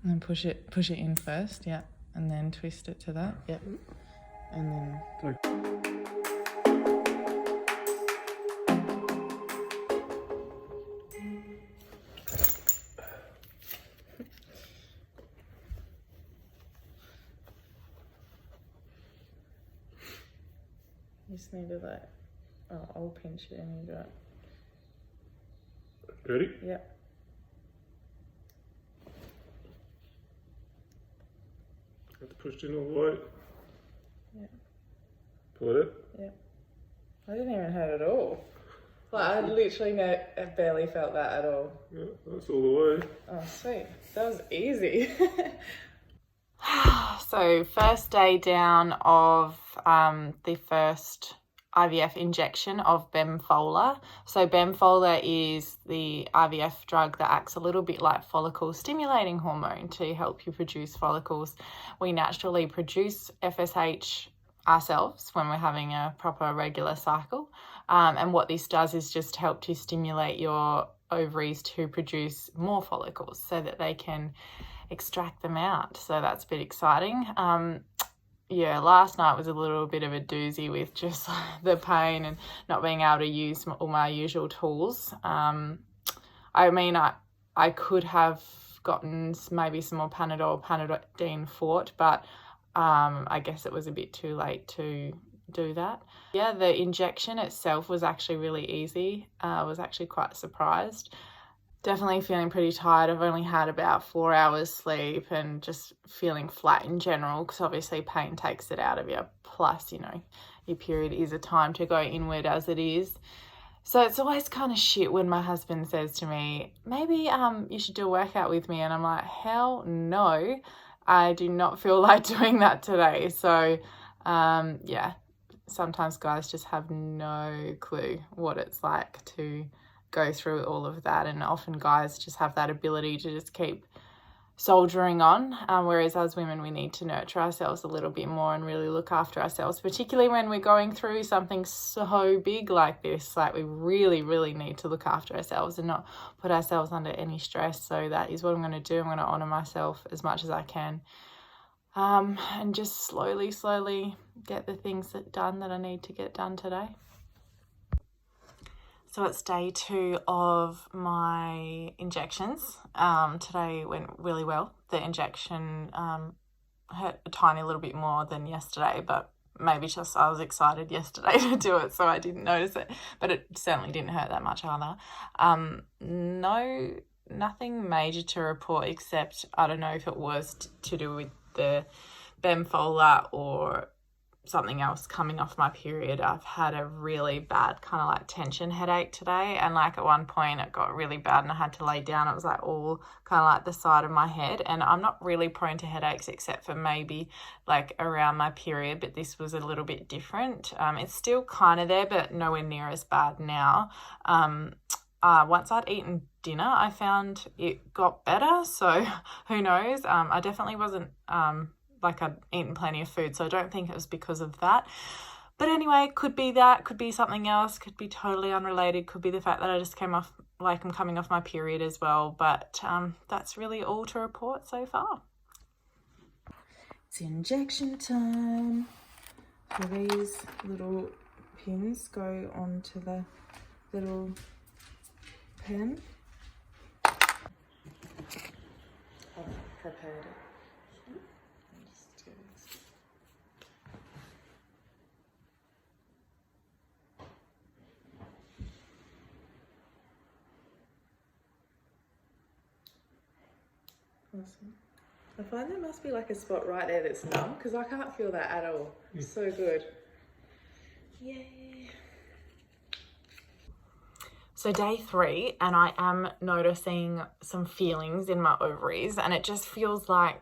And then push it in first, yeah. And then twist it to that, yep. And then... You just need to I'll pinch it and you do it. Ready? Yep. Have to push it in all the way. Yeah. Pull it out. Yeah. I didn't even hurt at all. Like, I literally I barely felt that at all. Yeah, that's all the way. Oh, sweet. That was easy. So, first day down of the first IVF injection of Bemfola. So Bemfola is the IVF drug that acts a little bit like follicle stimulating hormone to help you produce follicles. We naturally produce FSH ourselves when we're having a proper regular cycle. And what this does is just help to stimulate your ovaries to produce more follicles so that they can extract them out. So that's a bit exciting. Yeah, last night was a little bit of a doozy with just the pain and not being able to use all my usual tools. I mean, I could have gotten maybe some more Panadine Fort, but I guess it was a bit too late to do that. Yeah, the injection itself was actually really easy. I was actually quite surprised. Definitely feeling pretty tired. I've only had about 4 hours sleep and just feeling flat in general because obviously pain takes it out of you. Plus, you know, your period is a time to go inward as it is. So it's always kind of shit when my husband says to me, maybe you should do a workout with me. And I'm like, hell no, I do not feel like doing that today. So yeah, sometimes guys just have no clue what it's like to go through all of that, and often guys just have that ability to just keep soldiering on, whereas as women we need to nurture ourselves a little bit more and really look after ourselves, particularly when we're going through something so big like this. Like, we really need to look after ourselves and not put ourselves under any stress. So that is what I'm going to do. I'm going to honour myself as much as I can, and just slowly get the things done that I need to get done today. So it's day 2 of my injections. Today went really well. The injection hurt a tiny little bit more than yesterday, but maybe just I was excited yesterday to do it, so I didn't notice it. But it certainly didn't hurt that much either. Nothing major to report, except I don't know if it was to do with the Bemfola or something else coming off my period. I've had a really bad kind of like tension headache today, and like at one point it got really bad and I had to lay down. It was like all kind of like the side of my head, and I'm not really prone to headaches except for maybe like around my period, but this was a little bit different. It's still kind of there, but nowhere near as bad now. Once I'd eaten dinner, I found it got better, so who knows. I definitely wasn't like I'd eaten plenty of food, so I don't think it was because of that. But anyway, could be that, could be something else, could be totally unrelated, could be the fact that I just I'm coming off my period as well. But that's really all to report so far. It's injection time. So these little pins go onto the little pen. I've prepared it. Awesome. I find there must be like a spot right there that's numb, because I can't feel that at all. It's so good. Yay. So day 3, and I am noticing some feelings in my ovaries, and it just feels like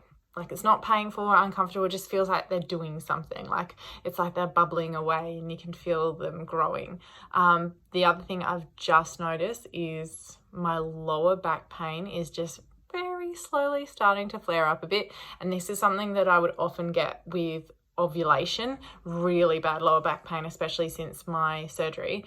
it's not painful or uncomfortable. It just feels like they're doing something. Like it's like they're bubbling away and you can feel them growing. The other thing I've just noticed is my lower back pain is just very slowly starting to flare up a bit, and this is something that I would often get with ovulation, really bad lower back pain, especially since my surgery.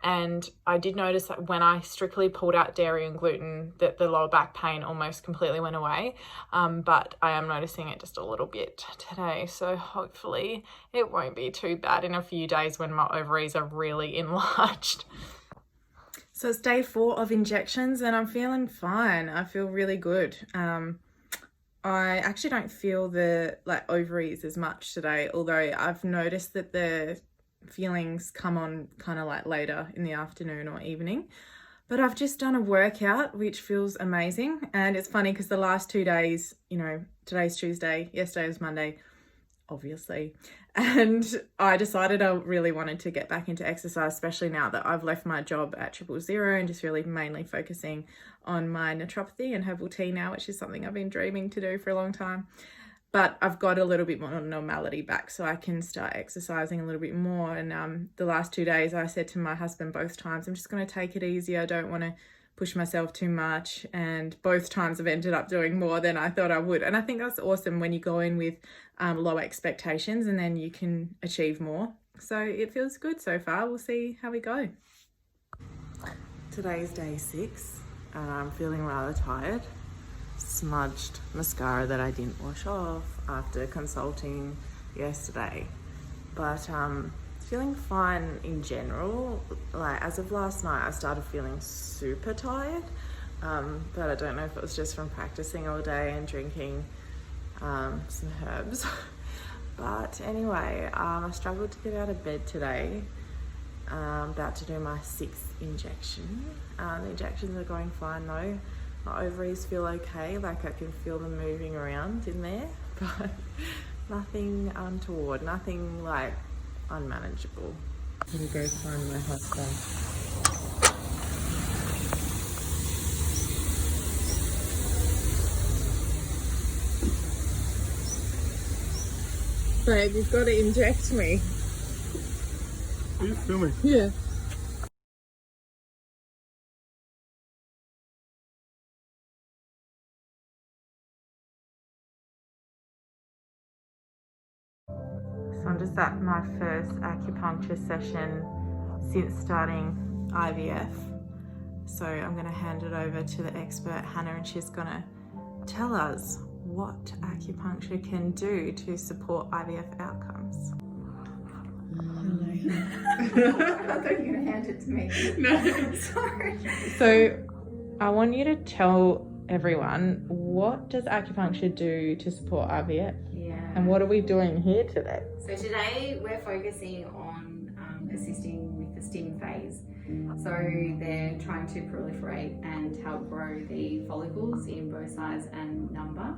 And I did notice that when I strictly pulled out dairy and gluten, that the lower back pain almost completely went away. But I am noticing it just a little bit today. So hopefully it won't be too bad in a few days when my ovaries are really enlarged. So it's day 4 of injections and I'm feeling fine. I feel really good. I actually don't feel the ovaries as much today, although I've noticed that the feelings come on kind of later in the afternoon or evening. But I've just done a workout which feels amazing, and it's funny because the last 2 days, today's Tuesday, yesterday was Monday, obviously, and I decided I really wanted to get back into exercise, especially now that I've left my job at 000 and just really mainly focusing on my naturopathy and herbal tea now, which is something I've been dreaming to do for a long time. But I've got a little bit more normality back, so I can start exercising a little bit more. And the last 2 days, I said to my husband both times, I'm just going to take it easy. I don't want to push myself too much. And both times I've ended up doing more than I thought I would. And I think that's awesome when you go in with low expectations and then you can achieve more. So it feels good so far. We'll see how we go. Today's day 6 and I'm feeling rather tired. Smudged mascara that I didn't wash off after consulting yesterday, but feeling fine in general. As of last night I started feeling super tired, but I don't know if it was just from practicing all day and drinking some herbs. But anyway, I struggled to get out of bed today. I'm about to do my 6th injection. The injections are going fine though. My ovaries feel okay, I can feel them moving around in there, but nothing untoward, nothing unmanageable. I'm gonna go find my husband. Babe, you've got to inject me. Are you filming? Yeah. So I'm just at my first acupuncture session since starting IVF. So I'm going to hand it over to the expert Hannah and she's going to tell us what acupuncture can do to support IVF outcomes. I thought you were going to hand it to me. No. Sorry. So I want you to tell everyone, what does acupuncture do to support IVF? Yeah. And what are we doing here today? So today we're focusing on assisting with the stim phase. So they're trying to proliferate and help grow the follicles in both size and number.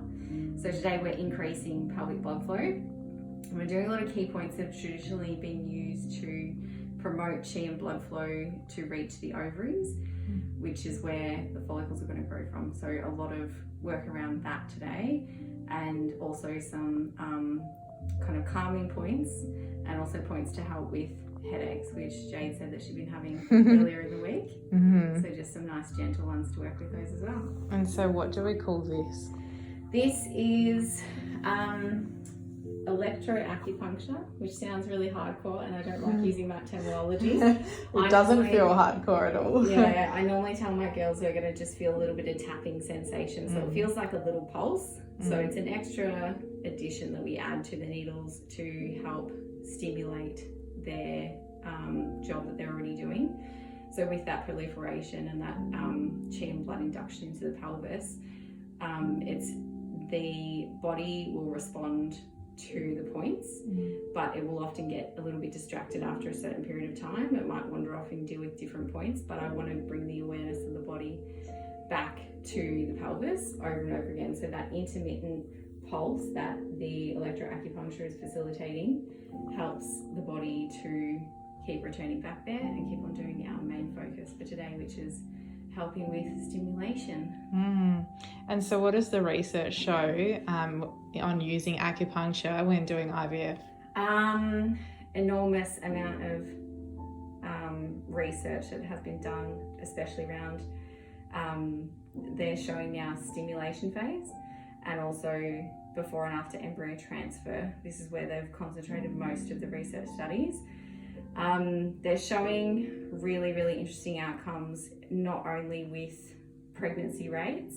So today we're increasing pelvic blood flow. And we're doing a lot of key points that have traditionally been used to promote chi and blood flow to reach the ovaries, which is where the follicles are going to grow from. So a lot of work around that today, and also some kind of calming points, and also points to help with headaches, which Jade said that she'd been having earlier in the week. So just some nice gentle ones to work with those as well. And so what do we call this? This is electroacupuncture, which sounds really hardcore, and I don't like using that terminology. It doesn't feel hardcore at all. Yeah, I normally tell my girls they're going to just feel a little bit of tapping sensation, so it feels like a little pulse. So it's an extra addition that we add to the needles to help stimulate their job that they're already doing. So with that proliferation and that chi and blood induction into the pelvis, the body will respond to the points, but it will often get a little bit distracted after a certain period of time. It might wander off and deal with different points, but I want to bring the awareness of the body back to the pelvis over and over again. So that intermittent pulse that the electroacupuncture is facilitating helps the body to keep returning back there and keep on doing our main focus for today, which is helping with stimulation. And so what does the research show on using acupuncture when doing IVF? Enormous amount of research that has been done, especially around they're showing now stimulation phase and also before and after embryo transfer. This is where they've concentrated most of the research studies. They're showing really, really interesting outcomes, not only with pregnancy rates,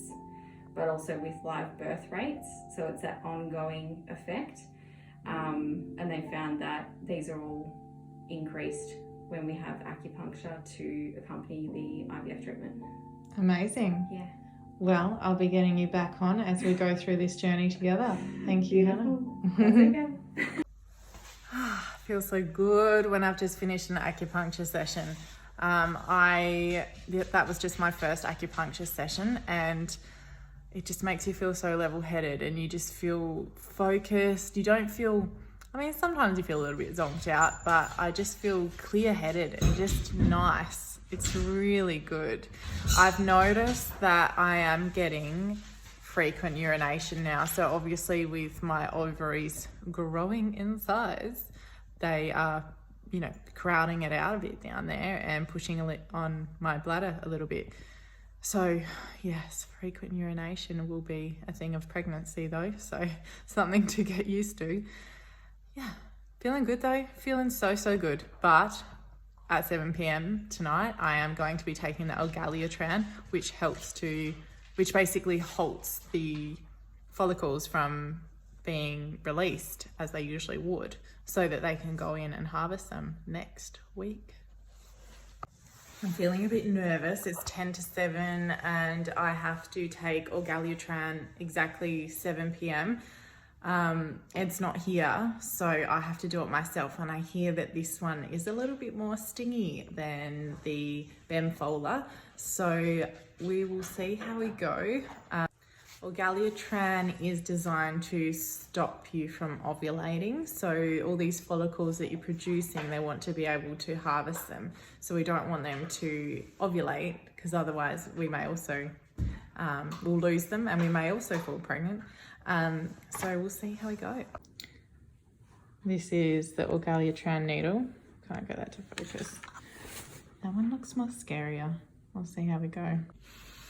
but also with live birth rates. So it's that ongoing effect. And they found that these are all increased when we have acupuncture to accompany the IVF treatment. Amazing. Yeah. Well, I'll be getting you back on as we go through this journey together. Thank you, Hannah. That's okay. Feels so good when I've just finished an acupuncture session. That was just my first acupuncture session, and it just makes you feel so level-headed, and you just feel focused. You don't feel, I mean, sometimes you feel a little bit zonked out, but I just feel clear-headed and just nice. It's really good. I've noticed that I am getting frequent urination now. So obviously with my ovaries growing in size, they are, crowding it out a bit down there and pushing on my bladder a little bit. So yes, frequent urination will be a thing of pregnancy though. So something to get used to. Yeah, feeling good though. Feeling so good. But at 7 p.m. tonight, I am going to be taking the Orgalutran, which basically halts the follicles from being released as they usually would, so that they can go in and harvest them next week. I'm feeling a bit nervous. It's 10 to 7 and I have to take Orgalutran exactly 7 p.m. Ed's not here, so I have to do it myself, and I hear that this one is a little bit more stingy than the Bemfola, so we will see how we go. Orgalutran is designed to stop you from ovulating, so all these follicles that you're producing, they want to be able to harvest them, so we don't want them to ovulate, because otherwise we may also we'll lose them and we may also fall pregnant. So we'll see how we go. This is the Orgalutran needle. Can't get that to focus. That one looks more scarier. We'll see how we go.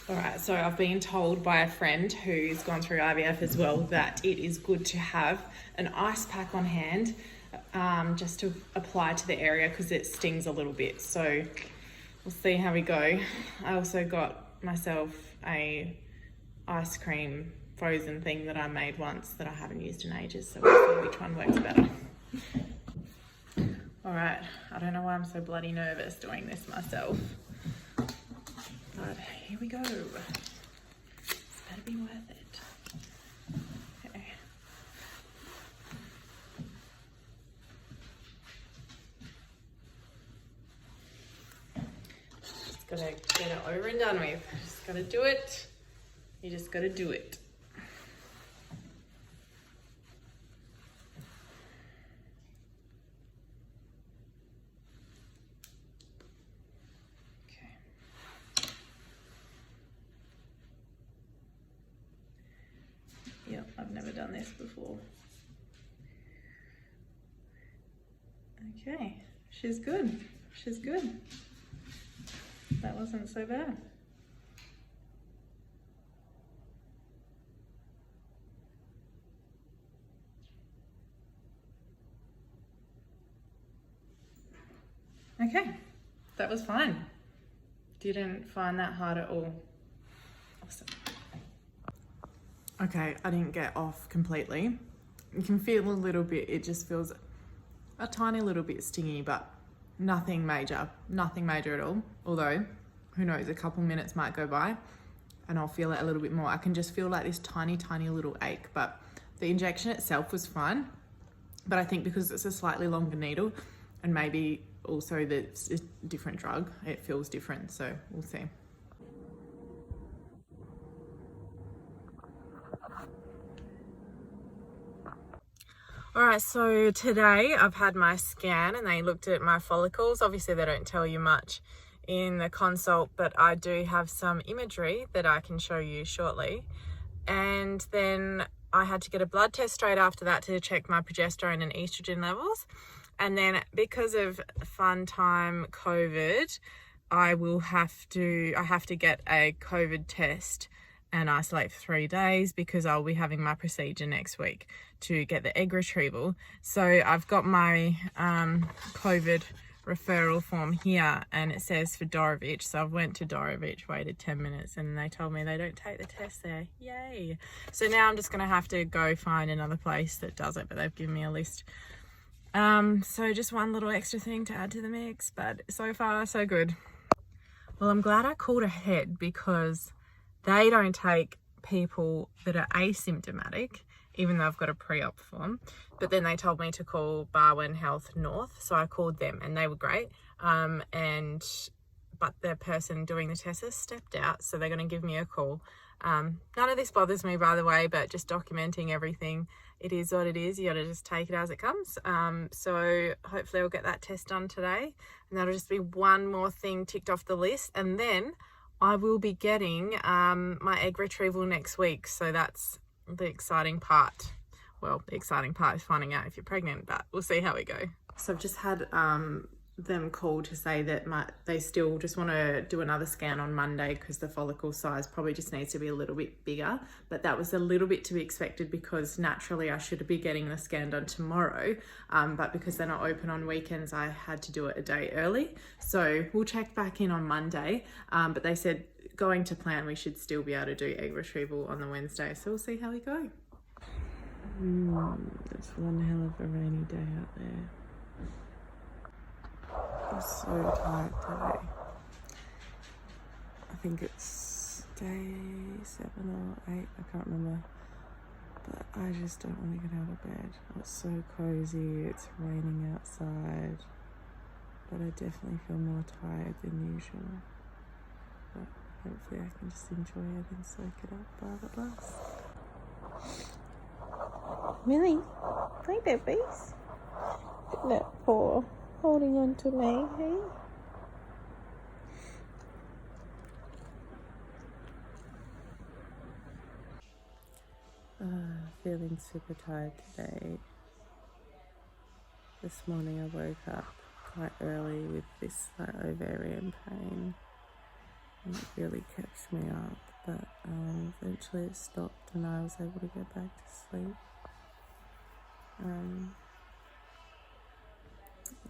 All right, so I've been told by a friend who's gone through IVF as well that it is good to have an ice pack on hand just to apply to the area because it stings a little bit. So we'll see how we go. I also got myself a ice cream frozen thing that I made once that I haven't used in ages, so we'll see which one works better. All right, I don't know why I'm so bloody nervous doing this myself, but here we go. This better be worth it. Okay. Just gotta get it over and done with. Just gotta do it. You just gotta do it. Yep, I've never done this before. Okay, she's good. She's good. That wasn't so bad. Okay, that was fine. Didn't find that hard at all. Awesome. Okay, I didn't get off completely. You can feel a little bit, it just feels a tiny little bit stingy, but nothing major at all. Although, who knows, a couple minutes might go by and I'll feel it a little bit more. I can just feel like this tiny little ache, but the injection itself was fine. But I think because it's a slightly longer needle and maybe also that it's a different drug, it feels different, so we'll see. All right, so today I've had my scan and they looked at my follicles. Obviously they don't tell you much in the consult, but I do have some imagery that I can show you shortly. And then I had to get a blood test straight after that to check my progesterone and estrogen levels. And then because of fun time COVID, I have to get a COVID test and isolate for 3 days because I'll be having my procedure next week to get the egg retrieval. So I've got my COVID referral form here, and it says for Dorevitch. So I went to Dorevitch, waited 10 minutes, and they told me they don't take the test there. Yay. So now I'm just going to have to go find another place that does it, but they've given me a list. So just one little extra thing to add to the mix, but so far so good. Well, I'm glad I called ahead because they don't take people that are asymptomatic, even though I've got a pre-op form. But then they told me to call Barwon Health North, so I called them and they were great. But the person doing the test has stepped out, so they're going to give me a call. None of this bothers me, by the way, but just documenting everything. It is what it is. You got to just take it as it comes. So hopefully I'll get that test done today, and that'll just be one more thing ticked off the list. And then I will be getting my egg retrieval next week. So that's the exciting part. Well, the exciting part is finding out if you're pregnant, but we'll see how we go. So I've just had them call to say that they still just want to do another scan on Monday because the follicle size probably just needs to be a little bit bigger. But that was a little bit to be expected because naturally I should be getting the scan done tomorrow. But because they're not open on weekends, I had to do it a day early. So we'll check back in on Monday. But they said going to plan, we should still be able to do egg retrieval on the Wednesday. So we'll see how we go. It's one hell of a rainy day out there. I'm so tired today. I think it's day 7 or 8, I can't remember. But I just don't want to get out of bed. It's so cozy, it's raining outside. But I definitely feel more tired than usual. But hopefully I can just enjoy it and soak it up while it lasts. Millie, hi babies. Isn't that poor? Holding on to me, hey? Feeling super tired today. This morning I woke up quite early with this ovarian pain, and it really kept me up, but eventually it stopped and I was able to get back to sleep.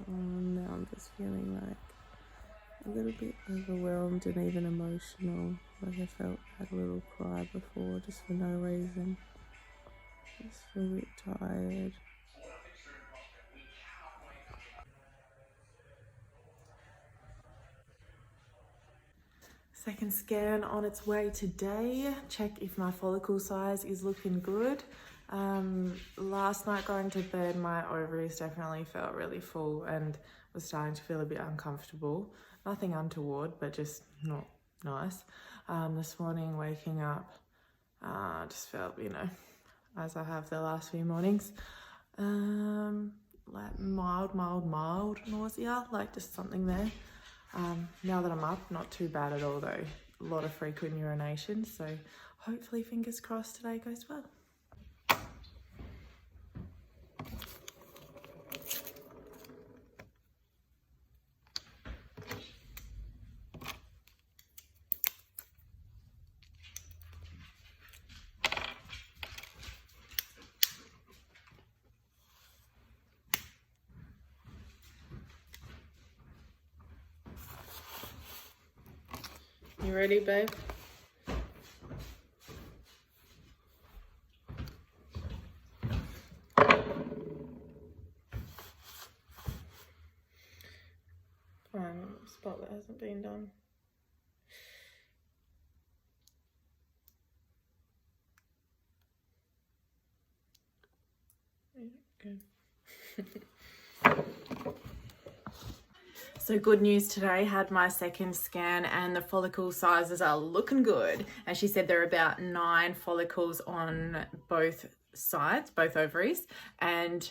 Now I'm just feeling like a little bit overwhelmed and even emotional. Like I had a little cry before just for no reason. Just feel a bit tired. Second scan on its way today. Check if my follicle size is looking good. Last night going to bed, my ovaries definitely felt really full and was starting to feel a bit uncomfortable. Nothing untoward, but just not nice. This morning waking up, just felt, as I have the last few mornings, like mild nausea, like just something there. Now that I'm up, not too bad at all though. A lot of frequent urination, so hopefully fingers crossed today goes well. You ready, babe? Find a spot that hasn't been done. Good. So good news today, had my second scan and the follicle sizes are looking good. And she said there are about 9 follicles on both sides, both ovaries. And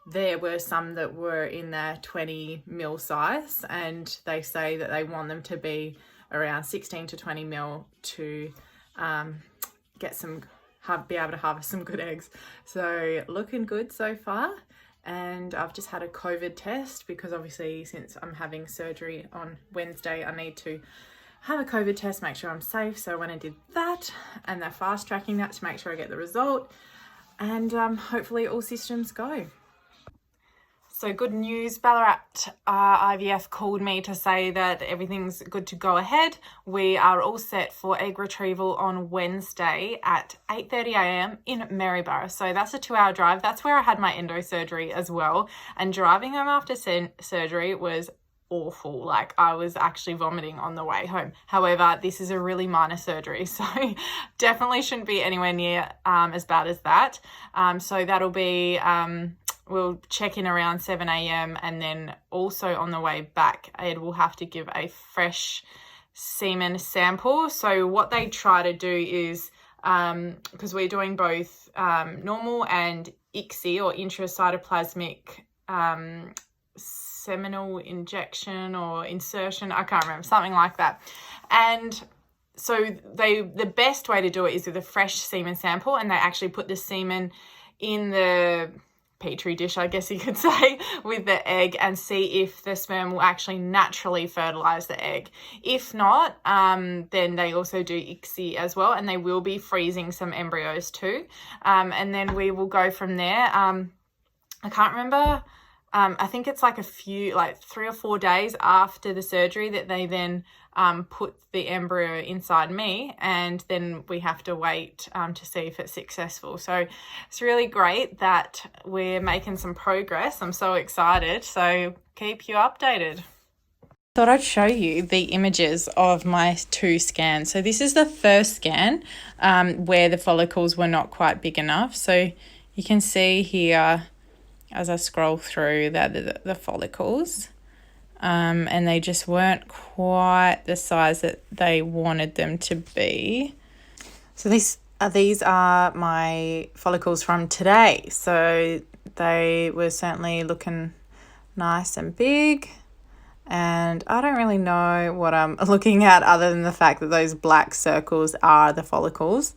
there were some that were in the 20 mil size. And they say that they want them to be around 16 to 20 mil to be able to harvest some good eggs. So looking good so far. And I've just had a COVID test because obviously since I'm having surgery on Wednesday, I need to have a COVID test, make sure I'm safe. So when I did that, and they're fast tracking that to make sure I get the result, and hopefully all systems go. So good news, Ballarat IVF called me to say that everything's good to go ahead. We are all set for egg retrieval on Wednesday at 8:30 a.m. in Maryborough. So that's a 2-hour drive. That's where I had my endo surgery as well. And driving home after surgery was awful. Like, I was actually vomiting on the way home. However, this is a really minor surgery, so definitely shouldn't be anywhere near as bad as that. So that'll be... we'll check in around 7 a.m. and then also on the way back, Ed will have to give a fresh semen sample. So what they try to do is, because we're doing both normal and ICSI or intracytoplasmic seminal injection or insertion, I can't remember, something like that. And so the best way to do it is with a fresh semen sample, and they actually put the semen in the petri dish, I guess you could say, with the egg and see if the sperm will actually naturally fertilize the egg. If not, then they also do ICSI as well, and they will be freezing some embryos too. And then we will go from there. I can't remember. I think it's like 3 or 4 days after the surgery that they then put the embryo inside me, and then we have to wait to see if it's successful. So it's really great that we're making some progress. I'm so excited. So keep you updated. Thought I'd show you the images of my 2 scans. So this is the first scan where the follicles were not quite big enough. So you can see here, as I scroll through, the follicles, and they just weren't quite the size that they wanted them to be. So these are my follicles from today. So they were certainly looking nice and big, and I don't really know what I'm looking at other than the fact that those black circles are the follicles.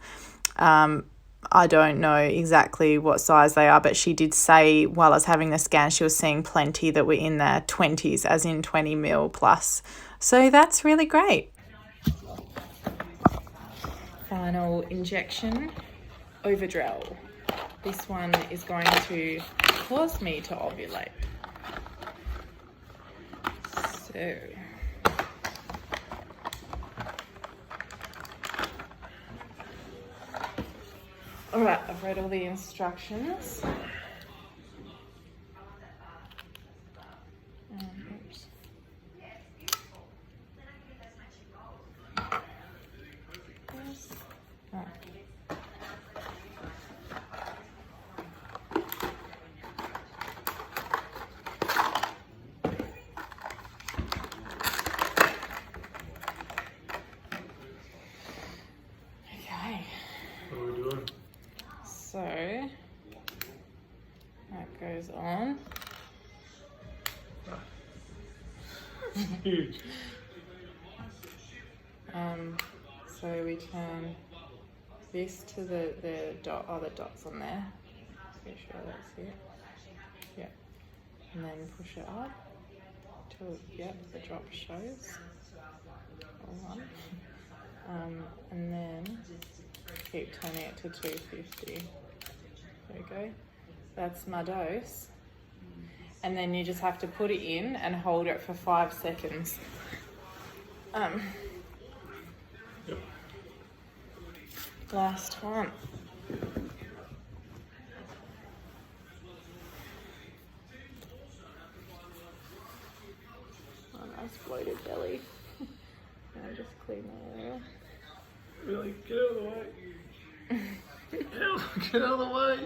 I don't know exactly what size they are, but she did say while I was having the scan, she was seeing plenty that were in their 20s, as in 20 mil plus. So that's really great. Final injection, Ovulation. This one is going to cause me to ovulate. So... all right, I've read all the instructions. Oops. Right. Okay. What are we doing? So that goes on. It's huge. So we turn this to the dot, the dots on there. Make sure that's it. Yeah. And then push it up till the drop shows. All one. And then keep turning it to 250. There we go. That's my dose. And then you just have to put it in and hold it for 5 seconds. Yep. Last one. Oh, nice bloated belly. I'll just clean that area. Really, get out of the way. Get out of the way.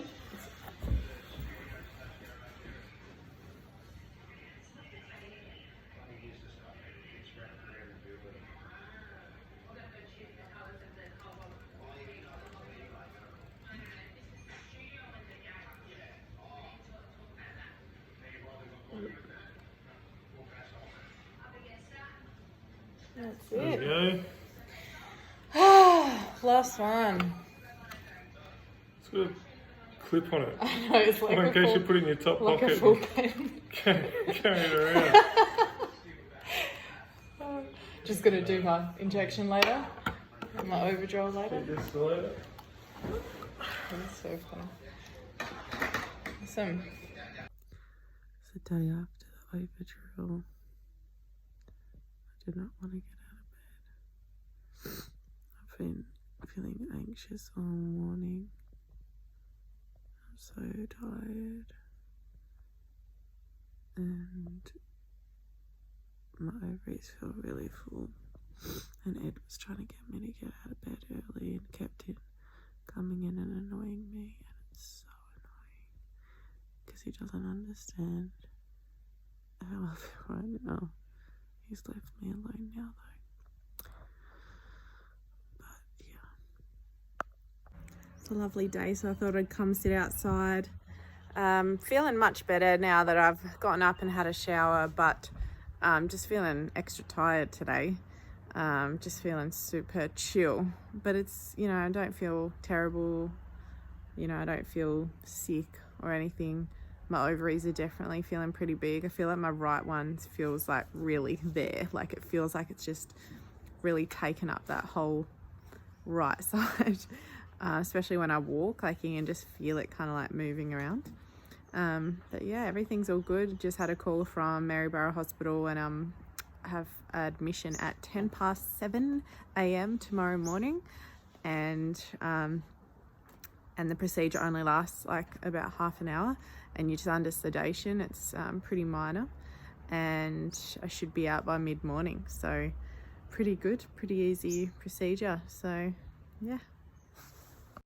That's There it. we go. Last one. It's got a clip on it. I know, it's like In case you put it in your top like pocket. a full pen. Carry it around. Just gonna do my injection later, and my overdraw later. This later. That's so fun. Awesome. It's the day after the overdraw. I did not want to get out of bed. I've been feeling anxious all morning. I'm so tired. And my ovaries feel really full. And Ed was trying to get me to get out of bed early and kept coming in and annoying me. And it's so annoying because he doesn't understand how I feel right now. He's left me alone now though. But yeah. It's a lovely day, so I thought I'd come sit outside. Feeling much better now that I've gotten up and had a shower, but just feeling extra tired today. Just feeling super chill, but it's, you know, I don't feel terrible, you know, I don't feel sick or anything. My ovaries are definitely feeling pretty big. I feel like my right one feels like really there, like it feels like it's just really taken up that whole right side, especially when I walk, like you can just feel it kind of like moving around. But yeah, everything's all good. Just had a call from Maryborough Hospital, and have admission at 7:10 a.m. tomorrow morning, and the procedure only lasts like about half an hour, and you're just under sedation. It's pretty minor, and I should be out by mid-morning, so pretty good, pretty easy procedure. So yeah.